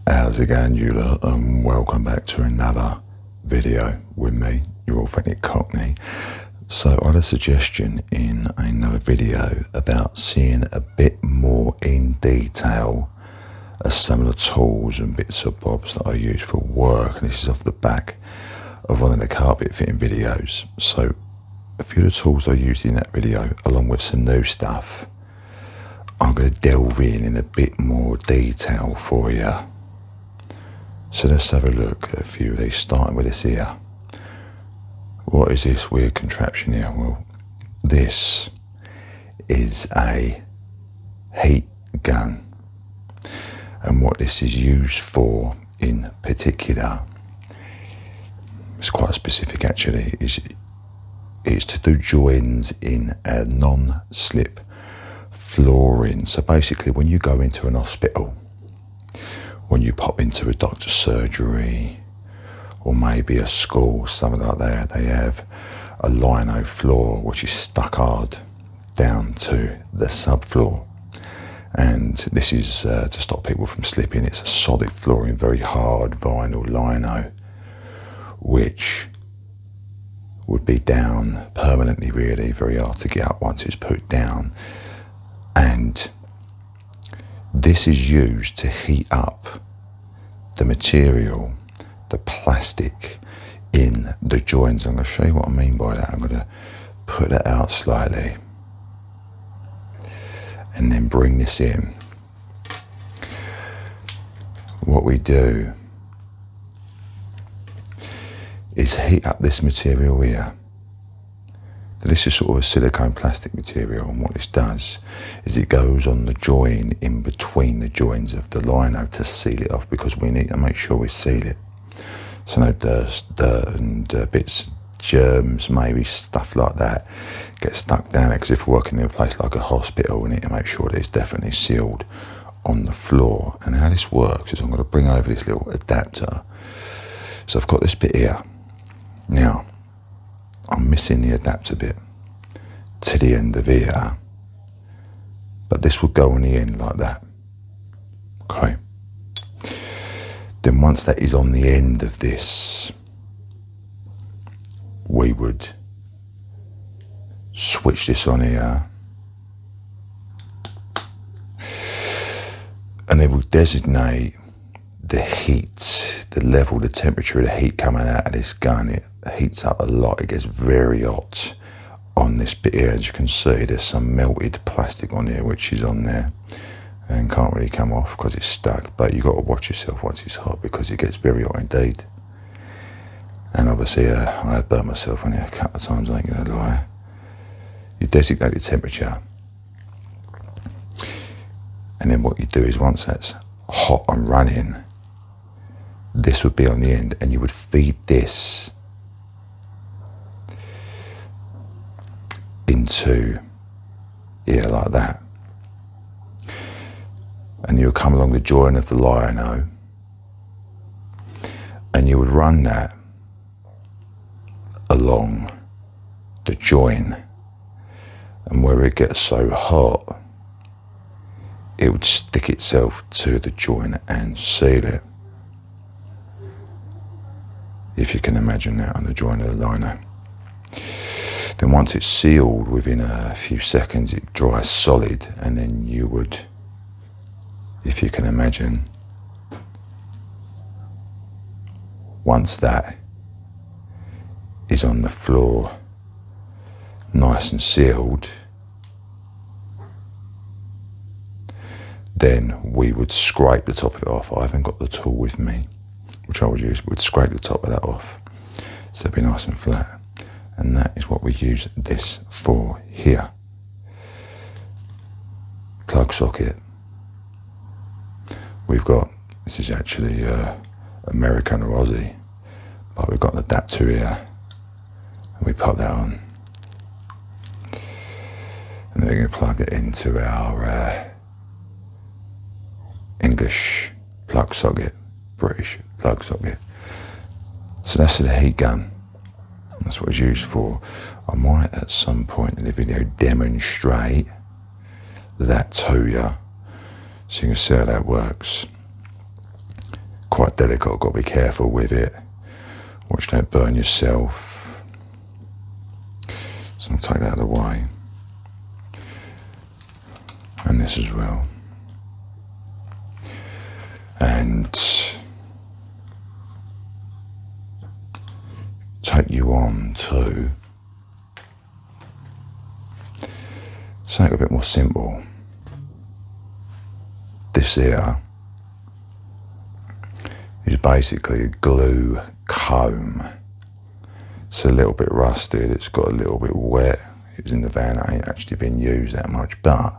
How's it going, you lot? Welcome back to another video with me, your authentic Cockney. So I had a suggestion in another video about seeing a bit more in detail of some of the tools and bits of bobs that I use for work. And this is off the back of one of the carpet fitting videos. So a few of the tools I used in that video, along with some new stuff, I'm going to delve in a bit more detail for you. So let's have a look at a few of these, starting with this here. What is this weird contraption here? Well, this is a heat gun. And what this is used for in particular, it's quite specific actually, is to do joins in a non-slip flooring. So basically when you go into an hospital, when you pop into a doctor's surgery or maybe a school, something like that, they have a lino floor which is stuck hard down to the subfloor. And this is to stop people from slipping. It's a solid flooring, very hard vinyl lino, which would be down permanently really, very hard to get up once it's put down. And this is used to heat up the material, the plastic in the joins. I'm going to show you what I mean by that. I'm going to put that out slightly and then bring this in. What we do is heat up this material here. This is sort of a silicone plastic material, and what this does is it goes on the join in between the joins of the lino to seal it off, because we need to make sure we seal it. So no dirt and bits, germs, maybe stuff like that get stuck down there, because if we're working in a place like a hospital, we need to make sure that it's definitely sealed on the floor. And how this works is I'm going to bring over this little adapter. So I've got this bit here. Now, I'm missing the adapter bit to the end of here, but this would go on the end like that. Okay. Then once that is on the end of this, we would switch this on here, and then we'll designate the heat, the level, the temperature of the heat coming out of this gun. It heats up a lot, it gets very hot on this bit here. As you can see, there's some melted plastic on here which is on there and can't really come off because it's stuck, but you've got to watch yourself once it's hot, because it gets very hot indeed. And obviously I have burnt myself on here a couple of times, I ain't gonna lie. You designate the temperature, and then what you do is once that's hot and running, this would be on the end, and you would feed this into here like that. And you would come along the join of the lino, and you would run that along the join, and where it gets so hot, it would stick itself to the join and seal it. If you can imagine that on the join of the lino. Then once it's sealed, within a few seconds it dries solid, and then you would, if you can imagine, once that is on the floor nice and sealed, then we would scrape the top of it off. I haven't got the tool with me, which I would use. We'd scrape the top of that off so it'd be nice and flat. And that is what we use this for here. Plug socket. We've got, this is actually American or Aussie, but we've got an adapter here, and we pop that on. And then we're going to plug it into our English plug socket, British plug socket. So that's the heat gun. That's what it's used for. I might at some point in the video demonstrate that to you, so you can see how that works. delicate, got to be careful with it. Watch don't burn yourself. So I'll take that out of the way. And this as well. And take you on to something a bit more simple. This here is basically a glue comb. It's a little bit rusted, it's got a little bit wet. It was in the van, it ain't actually been used that much, but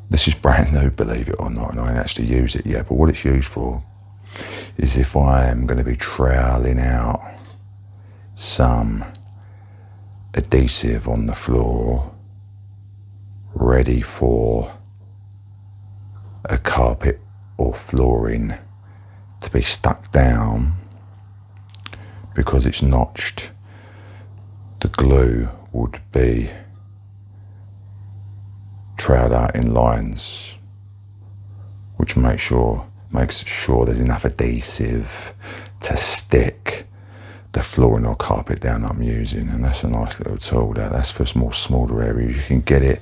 this is brand new, believe it or not, and I ain't actually used it yet. But what it's used for is if I am going to be troweling out some adhesive on the floor, ready for a carpet or flooring to be stuck down because it's notched, the glue would be troweled out in lines, which makes sure there's enough adhesive to stick the flooring or carpet down that I'm using. And that's a nice little tool there. That's for more smaller areas. You can get it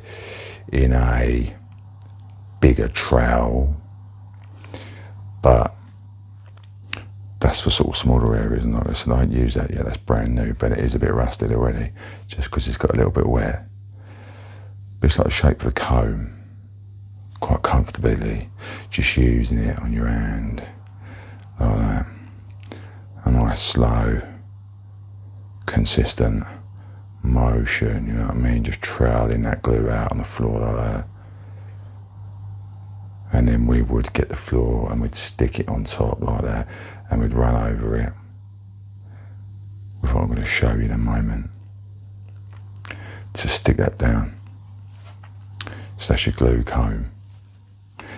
in a bigger trowel, but that's for sort of smaller areas. And like I said, I haven't used that yet. That's brand new, but it is a bit rusted already, just because it's got a little bit wet. But it's like the shape of a comb, quite comfortably, just using it on your hand like that. A nice slow, consistent motion, you know what I mean? Just troweling that glue out on the floor like that. And then we would get the floor and we'd stick it on top like that, and we'd run over it, with what I'm going to show you in a moment, to stick that down. So that's your glue comb.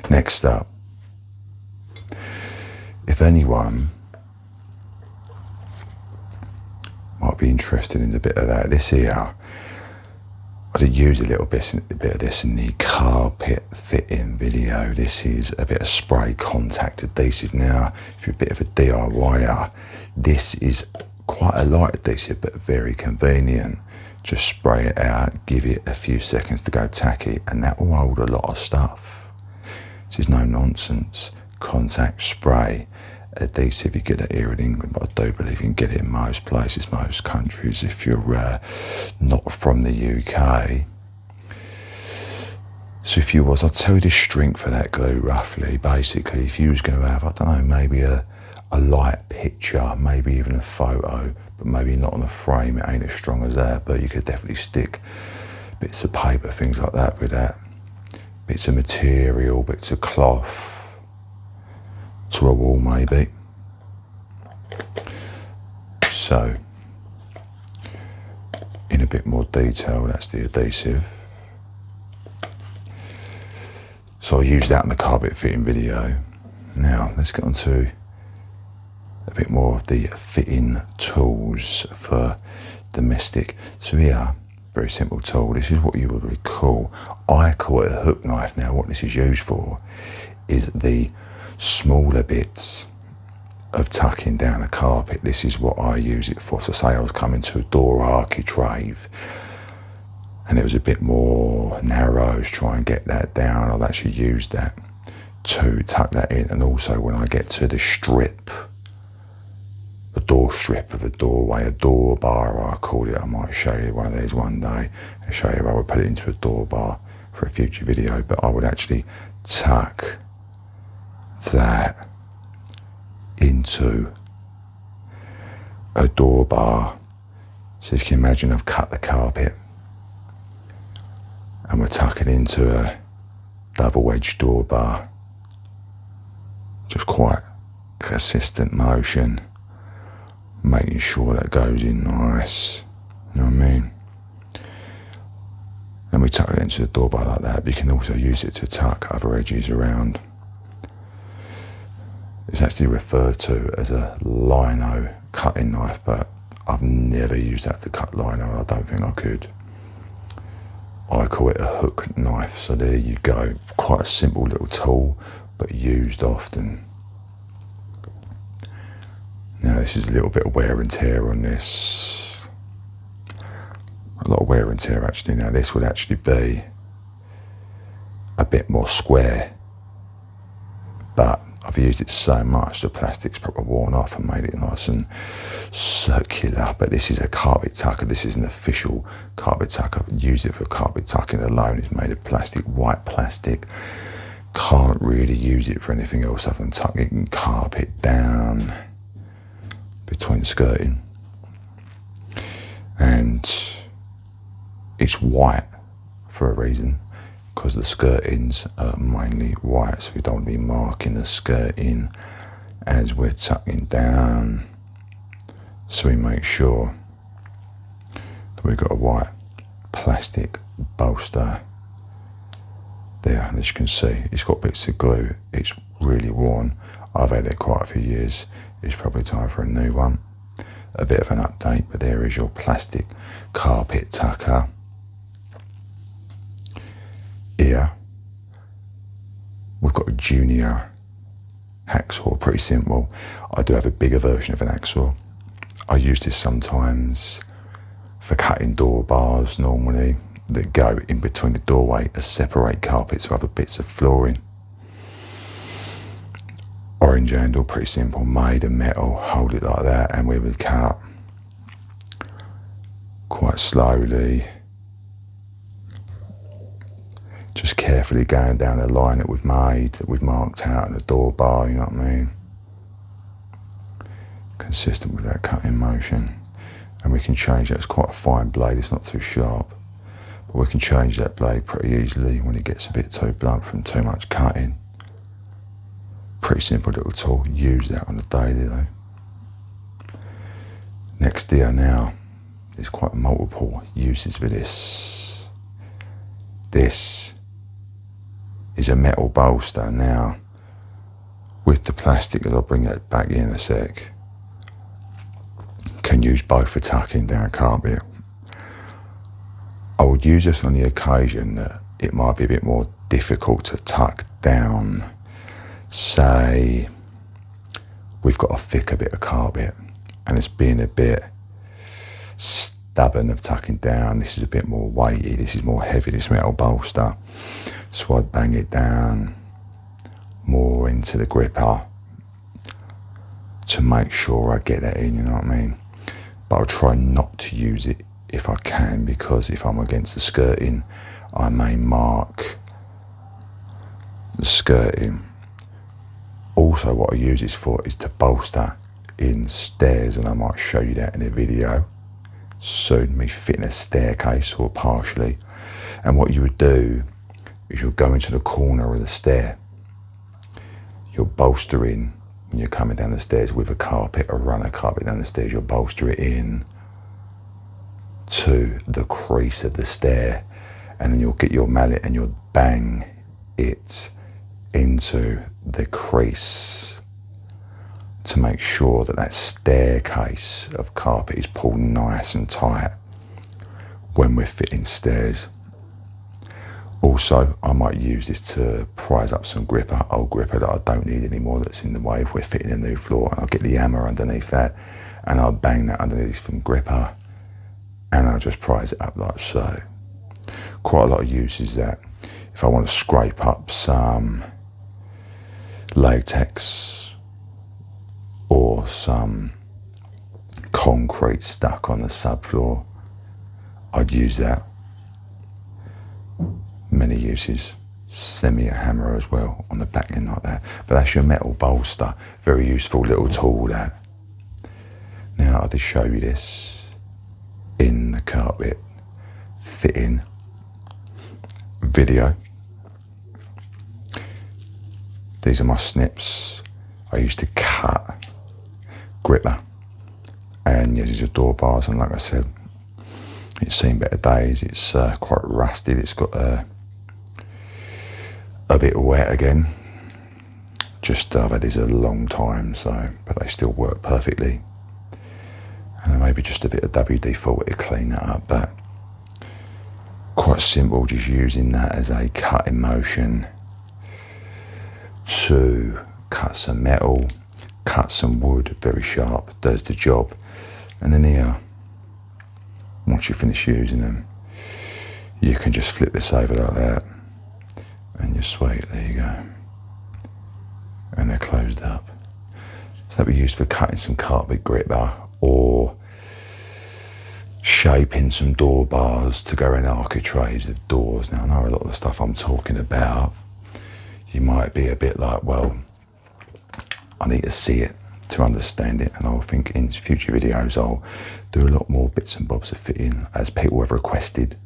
Next up, if anyone might be interested in a bit of that, this here, I did use a bit of this in the carpet fitting video. This is a bit of spray contact adhesive. Now, if you're a bit of a DIYer, this is quite a light adhesive, but very convenient. Just spray it out, give it a few seconds to go tacky, and that will hold a lot of stuff. This is no nonsense. Contact spray adhesive, you get it here in England, but I do believe you can get it in most places, most countries, if you're not from the UK. So if you was, I'll tell you the strength of that glue roughly. Basically, if you was going to have, I don't know, maybe a light picture, maybe even a photo, but maybe not on a frame, it ain't as strong as that, but you could definitely stick bits of paper, things like that with that, bits of material, bits of cloth, to a wall maybe. So, in a bit more detail, that's the adhesive. So I used that in the carpet fitting video. Now, let's get on to a bit more of the fitting tools for domestic. So here, very simple tool. This is what you would recall. I call it a hook knife. Now, what this is used for is the smaller bits of tucking down a carpet. This is what I use it for. So say I was coming to a door architrave and it was a bit more narrow to try and get that down, I'll actually use that to tuck that in. And also when I get to the strip, the door strip of a doorway, a door bar I call it, I might show you one of these one day and show you how I would put it into a door bar for a future video, but I would actually tuck that into a door bar. So if you can imagine, I've cut the carpet and we're tucking into a double-edged door bar. Just quite consistent motion, making sure that goes in nice, you know what I mean? And we tuck it into the door bar like that, but you can also use it to tuck other edges around. It's actually referred to as a lino cutting knife, but I've never used that to cut lino. I don't think I could. I call it a hook knife. So there you go. Quite a simple little tool, but used often. this is a little bit of wear and tear on this. A lot of wear and tear actually. Now this would actually be a bit more square, but I've used it so much the plastic's probably worn off and made it nice and circular. But this is a carpet tucker. This is an official carpet tucker. I've used it for carpet tucking alone. It's made of plastic, white plastic. Can't really use it for anything else other than tucking carpet down between skirting. And it's white for a reason, because the skirtings are mainly white, so we don't want to be marking the skirting as we're tucking down. So we make sure that we've got a white plastic bolster there. And as you can see, it's got bits of glue. It's really worn. I've had it quite a few years. It's probably time for a new one. A bit of an update, but there is your plastic carpet tucker. Here we've got a junior hacksaw, pretty simple. I do have a bigger version of an hacksaw. I use this sometimes for cutting door bars normally that go in between the doorway to separate carpets or other bits of flooring. Orange handle, pretty simple, made of metal, hold it like that, and we would cut quite slowly, just carefully going down the line that we've made, that we've marked out in the door bar, you know what I mean? Consistent with that cutting motion. And we can change that. It's quite a fine blade, it's not too sharp, but we can change that blade pretty easily when it gets a bit too blunt from too much cutting. Pretty simple little tool, use that on the daily though. Next here now, there's quite multiple uses for this. This is a metal bolster. Now, with the plastic, as I'll bring that back in a sec, can use both for tucking down carpet. I would use this on the occasion that it might be a bit more difficult to tuck down. Say we've got a thicker bit of carpet and it's been a bit stubborn of tucking down. This is a bit more weighty, this is more heavy, this metal bolster. So I'd bang it down more into the gripper to make sure I get that in, you know what I mean? But I'll try not to use it if I can, because if I'm against the skirting, I may mark the skirting. Also, what I use this for is to bolster in stairs, and I might show you that in a video soon, me fitting a staircase or partially. And what you would do is you'll go into the corner of the stair, you'll bolster in when you're coming down the stairs with a carpet, or run a carpet down the stairs, you'll bolster it in to the crease of the stair, and then you'll get your mallet and you'll bang it into the crease to make sure that that staircase of carpet is pulled nice and tight when we're fitting stairs. Also, I might use this to prise up some gripper, old gripper that I don't need anymore, that's in the way if we're fitting a new floor, and I'll get the hammer underneath that and I'll bang that underneath from gripper and I'll just prise it up like so. Quite a lot of uses that. If I want to scrape up some latex or some concrete stuck on the subfloor, I'd use that. Many uses. Send me a hammer as well on the back end like that. But that's your metal bolster. Very useful little tool that. Now I'll just show you this in the carpet fitting video. These are my snips. I used to cut gripper, and yes, these are door bars, and like I said, it's seen better days. It's quite rusted. It's got a bit wet again. Just I've had these a long time, so but they still work perfectly. And maybe just a bit of WD-40 to clean that up, but quite simple, just using that as a cutting motion to cut some metal, cut some wood very sharp, does the job. And then here, once you finish using them, you can just flip this over like that, and you're sweet, there you go. And they're closed up. So that we used for cutting some carpet gripper or shaping some door bars to go in architraves of doors. Now I know a lot of the stuff I'm talking about, you might be a bit like, well, I need to see it to understand it, and I'll think in future videos I'll do a lot more bits and bobs of fitting as people have requested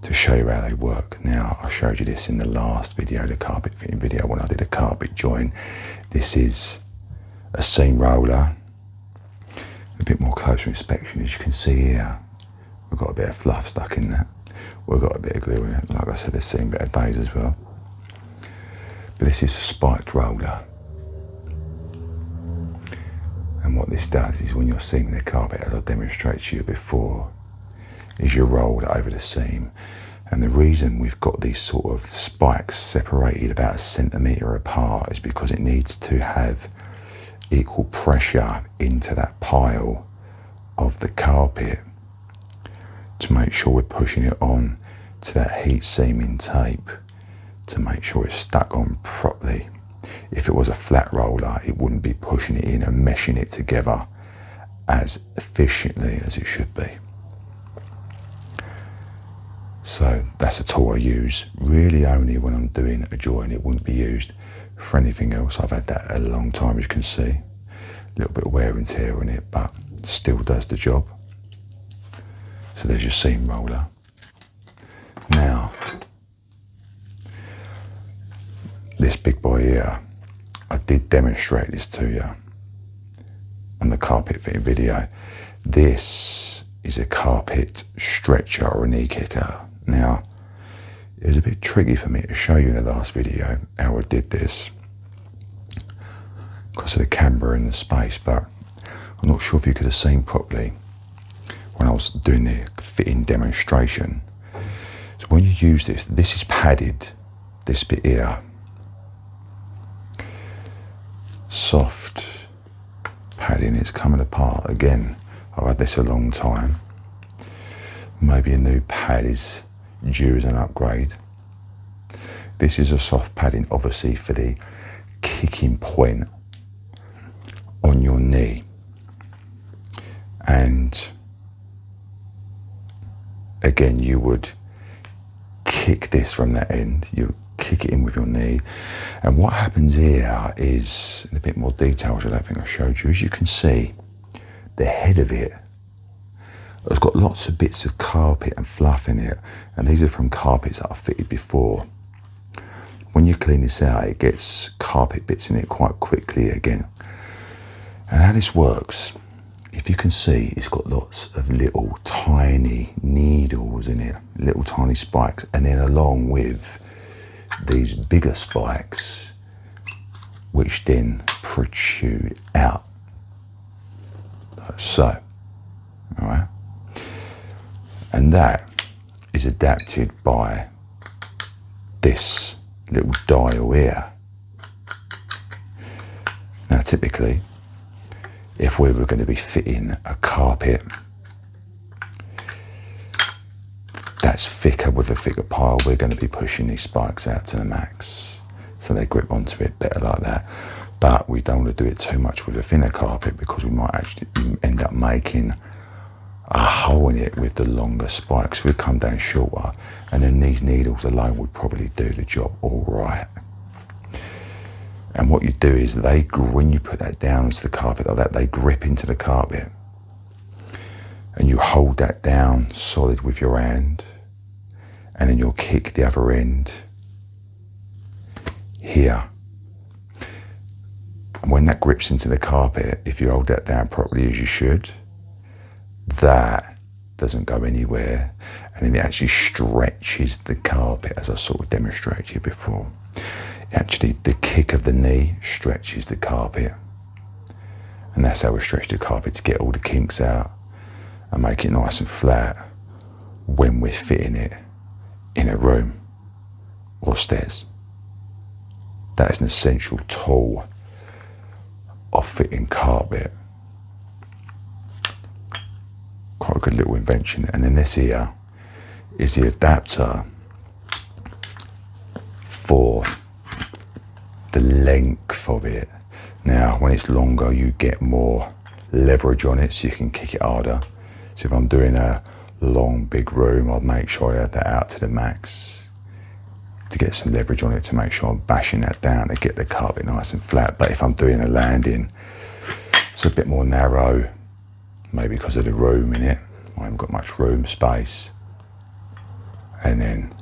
to show you how they work. Now I showed you this in the last video, the carpet fitting video, when I did a carpet join. This is a seam roller. A bit more closer inspection, as you can see here, we've got a bit of fluff stuck in that. We've got a bit of glue in it. Like I said, it's seen better days as well. But this is a spiked roller. And what this does is when you're seaming the carpet, as I demonstrated to you before, is you roll it over the seam. And the reason we've got these sort of spikes separated about 1 centimetre apart is because it needs to have equal pressure into that pile of the carpet to make sure we're pushing it on to that heat seaming tape to make sure it's stuck on properly. If it was a flat roller, it wouldn't be pushing it in and meshing it together as efficiently as it should be. So that's a tool I use really only when I'm doing a join. It wouldn't be used for anything else. I've had that a long time, as you can see. A little bit of wear and tear in it, but still does the job. So there's your seam roller. Now, this big boy here, I did demonstrate this to you on the carpet fitting video. This is a carpet stretcher or a knee kicker. Now, it was a bit tricky for me to show you in the last video how I did this because of the camera and the space, but I'm not sure if you could have seen properly when I was doing the fitting demonstration. So when you use this, this is padded, this bit here, soft padding, it's coming apart again. I've had this a long time. Maybe a new pad is due as an upgrade. This is a soft padding, obviously, for the kicking point on your knee. And again, you would kick this from that end. You kick it in with your knee. And what happens here is, in a bit more detail, which I don't think I showed you, as you can see, the head of it has got lots of bits of carpet and fluff in it, and these are from carpets that I've fitted before. When you clean this out, it gets carpet bits in it quite quickly again. And how this works, if you can see, it's got lots of little tiny needles in it, little tiny spikes, and then along with these bigger spikes, which then protrude out, like so, all right? And that is adapted by this little dial here. Now, typically, if we were going to be fitting a carpet that's thicker with a thicker pile, we're going to be pushing these spikes out to the max so they grip onto it better like that. But we don't want to do it too much with a thinner carpet because we might actually end up making a hole in it with the longer spikes. We'd come down shorter, and then these needles alone would probably do the job all right. And what you do is when you put that down onto the carpet like that, they grip into the carpet, and you hold that down solid with your hand, and then you'll kick the other end here. And when that grips into the carpet, if you hold that down properly as you should, that doesn't go anywhere, and then it actually stretches the carpet, as I sort of demonstrated to you before. Actually, the kick of the knee stretches the carpet, and that's how we stretch the carpet to get all the kinks out and make it nice and flat when we're fitting it in a room or stairs. That is an essential tool of fitting carpet. Quite a good little invention. And then this here is the adapter for the length of it. Now, when it's longer, you get more leverage on it, so you can kick it harder. So if I'm doing a long, big room, I'd make sure I had that out to the max to get some leverage on it, to make sure I'm bashing that down to get the carpet nice and flat. But if I'm doing a landing, it's a bit more narrow, maybe because of the room in it. I haven't got much room space. And then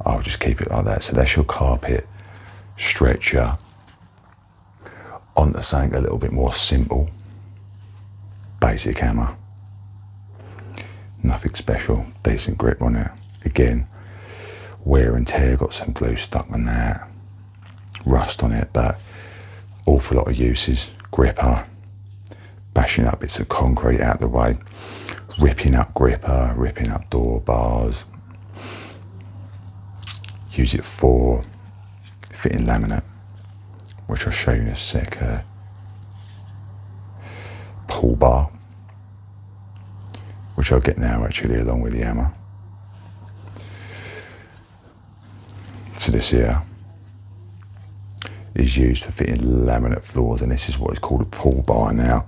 I'll just keep it like that. So that's your carpet stretcher. Onto something a little bit more simple. Basic hammer. Nothing special. Decent grip on it. Again, wear and tear, got some glue stuck on that. Rust on it, but awful lot of uses. Gripper. Bashing up bits of concrete out the way. Ripping up gripper, ripping up door bars. Use it for fitting laminate, which I'll show you in a sec. Pull bar, which I'll get now actually along with the hammer. So this here is used for fitting laminate floors, and this is what is called a pull bar. Now,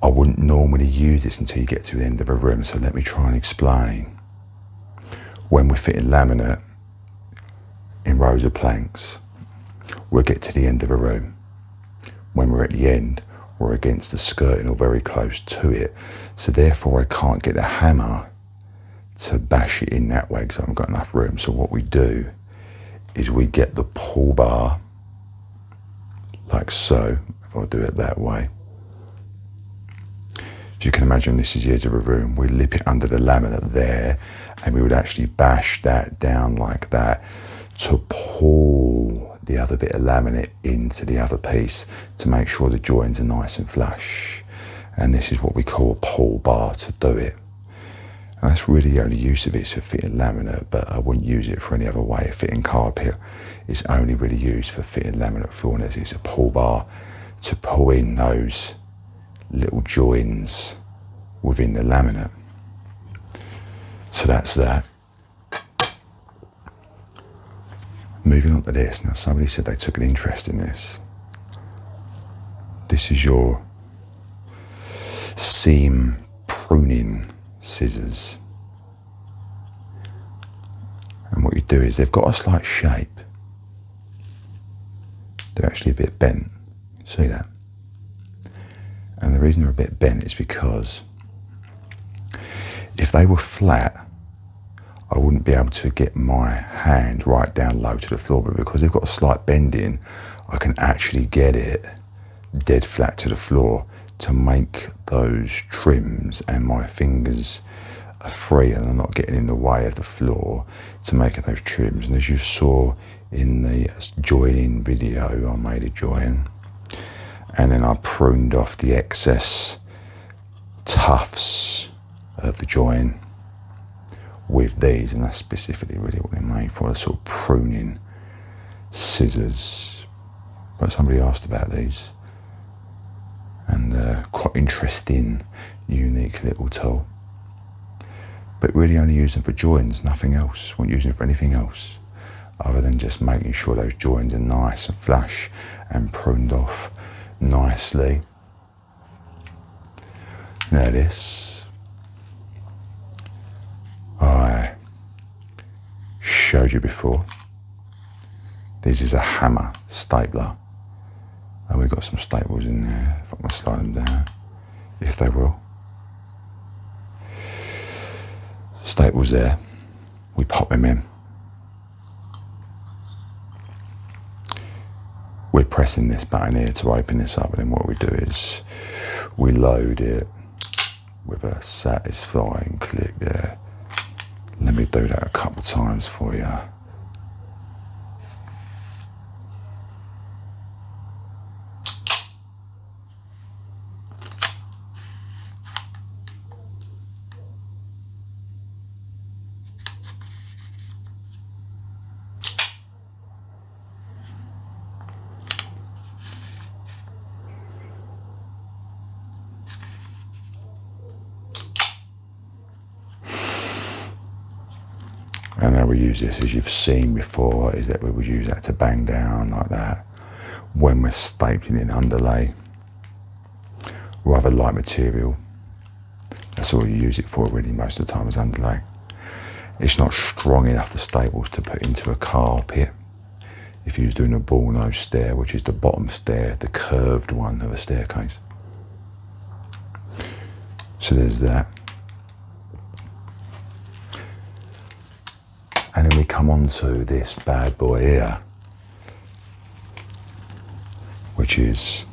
I wouldn't normally use this until you get to the end of a room, so let me try and explain. When we're fitting laminate in rows of planks, we'll get to the end of a room. When we're at the end, we're against the skirting or very close to it. So therefore I can't get a hammer to bash it in that way because I haven't got enough room. So what we do is we get the pull bar like so, if I do it that way. If you can imagine this is the edge of a room, we lip it under the laminate there, and we would actually bash that down like that to pull the other bit of laminate into the other piece to make sure the joins are nice and flush. And this is what we call a pull bar to do it. And that's really the only use of it, is for fitting laminate, but I wouldn't use it for any other way of fitting carpet. It's only really used for fitting laminate floors. It's a pull bar to pull in those little joins within the laminate. So that's that. Moving on to this. Now, somebody said they took an interest in this. This is your seam pruning scissors. And what you do is they've got a slight shape. They're actually a bit bent. See that? And the reason they're a bit bent is because if they were flat, I wouldn't be able to get my hand right down low to the floor, but because they've got a slight bending, I can actually get it dead flat to the floor to make those trims, and my fingers are free and I'm not getting in the way of the floor to make those trims. And as you saw in the joining video, I made a join and then I pruned off the excess tufts of the join with these, and that's specifically really what they're made for, the sort of pruning scissors. But somebody asked about these, and quite interesting, unique little tool. But really only use them for joins, nothing else. Won't use them for anything else other than just making sure those joins are nice and flush and pruned off nicely. Now this, I showed you before. This is a hammer stapler, and we've got some staples in there. If I can slide them down, if they will. Staples there, we pop them in. We're pressing this button here to open this up, and then what we do is we load it with a satisfying click there. Let me do that a couple times for you. And how we use this, as you've seen before, is that we would use that to bang down like that when we're stapling in underlay. Rather light material. That's all you use it for really most of the time, is underlay. It's not strong enough, the staples, to put into a carpet. If you was doing a ball nose stair, which is the bottom stair, the curved one of a staircase. So there's that. And then we come on to this bad boy here, which is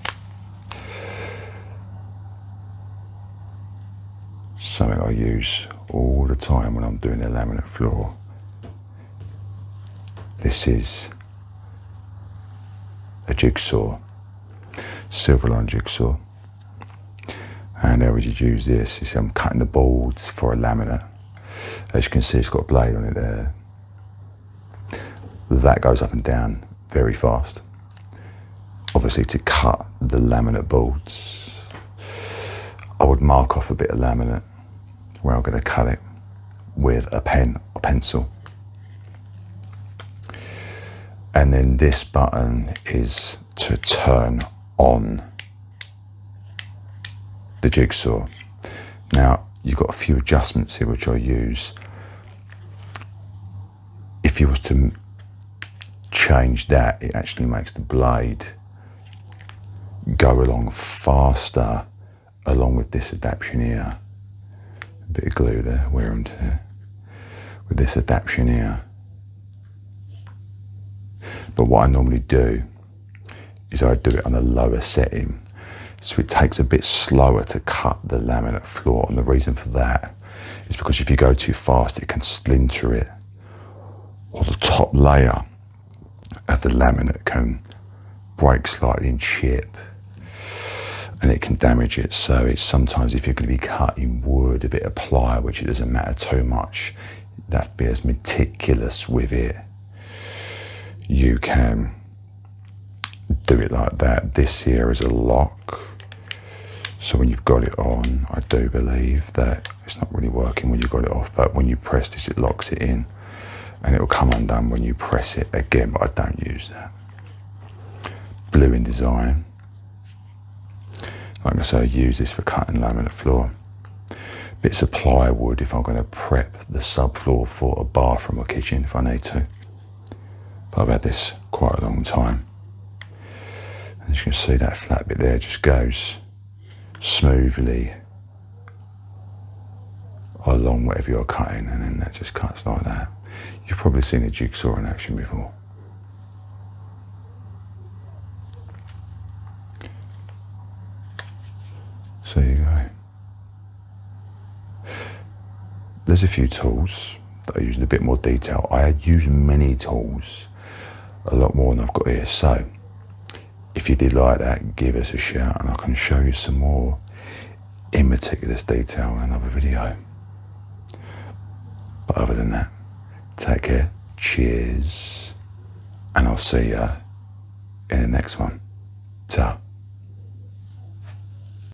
something I use all the time when I'm doing a laminate floor. This is a jigsaw, silver line jigsaw. And how would you use this? Is I'm cutting the boards for a laminate. As you can see, it's got a blade on it there. That goes up and down very fast. Obviously, to cut the laminate boards, I would mark off a bit of laminate where I'm going to cut it with a pen or pencil. And then this button is to turn on the jigsaw. Now, you've got a few adjustments here which I use. If you was to change that, it actually makes the blade go along faster along with this adaptation here. A bit of glue there, wear and tear. With this adaptation here. But what I normally do is I do it on a lower setting, so it takes a bit slower to cut the laminate floor. And the reason for that is because if you go too fast, it can splinter it, or the top layer of the laminate can break slightly and chip, and it can damage it. So it's sometimes, if you're going to be cutting wood, a bit of ply, which it doesn't matter too much, you have to be as meticulous with it. You can do it like that. This here is a lock, so when you've got it on, I do believe that it's not really working when you've got it off, but when you press this, it locks it in, and it will come undone when you press it again, but I don't use that. Blue in design. Like I say, I use this for cutting laminate floor. Bits of plywood if I'm going to prep the subfloor for a bathroom or kitchen if I need to. But I've had this quite a long time. As you can see, that flat bit there just goes smoothly along whatever you're cutting, and then that just cuts like that. You've probably seen a jigsaw in action before. So there you go. There's a few tools that I use in a bit more detail. I use many tools, a lot more than I've got here. So if you did like that, give us a shout and I can show you some more in meticulous detail in another video. But other than that, take care, cheers, and I'll see you in the next one. Ta.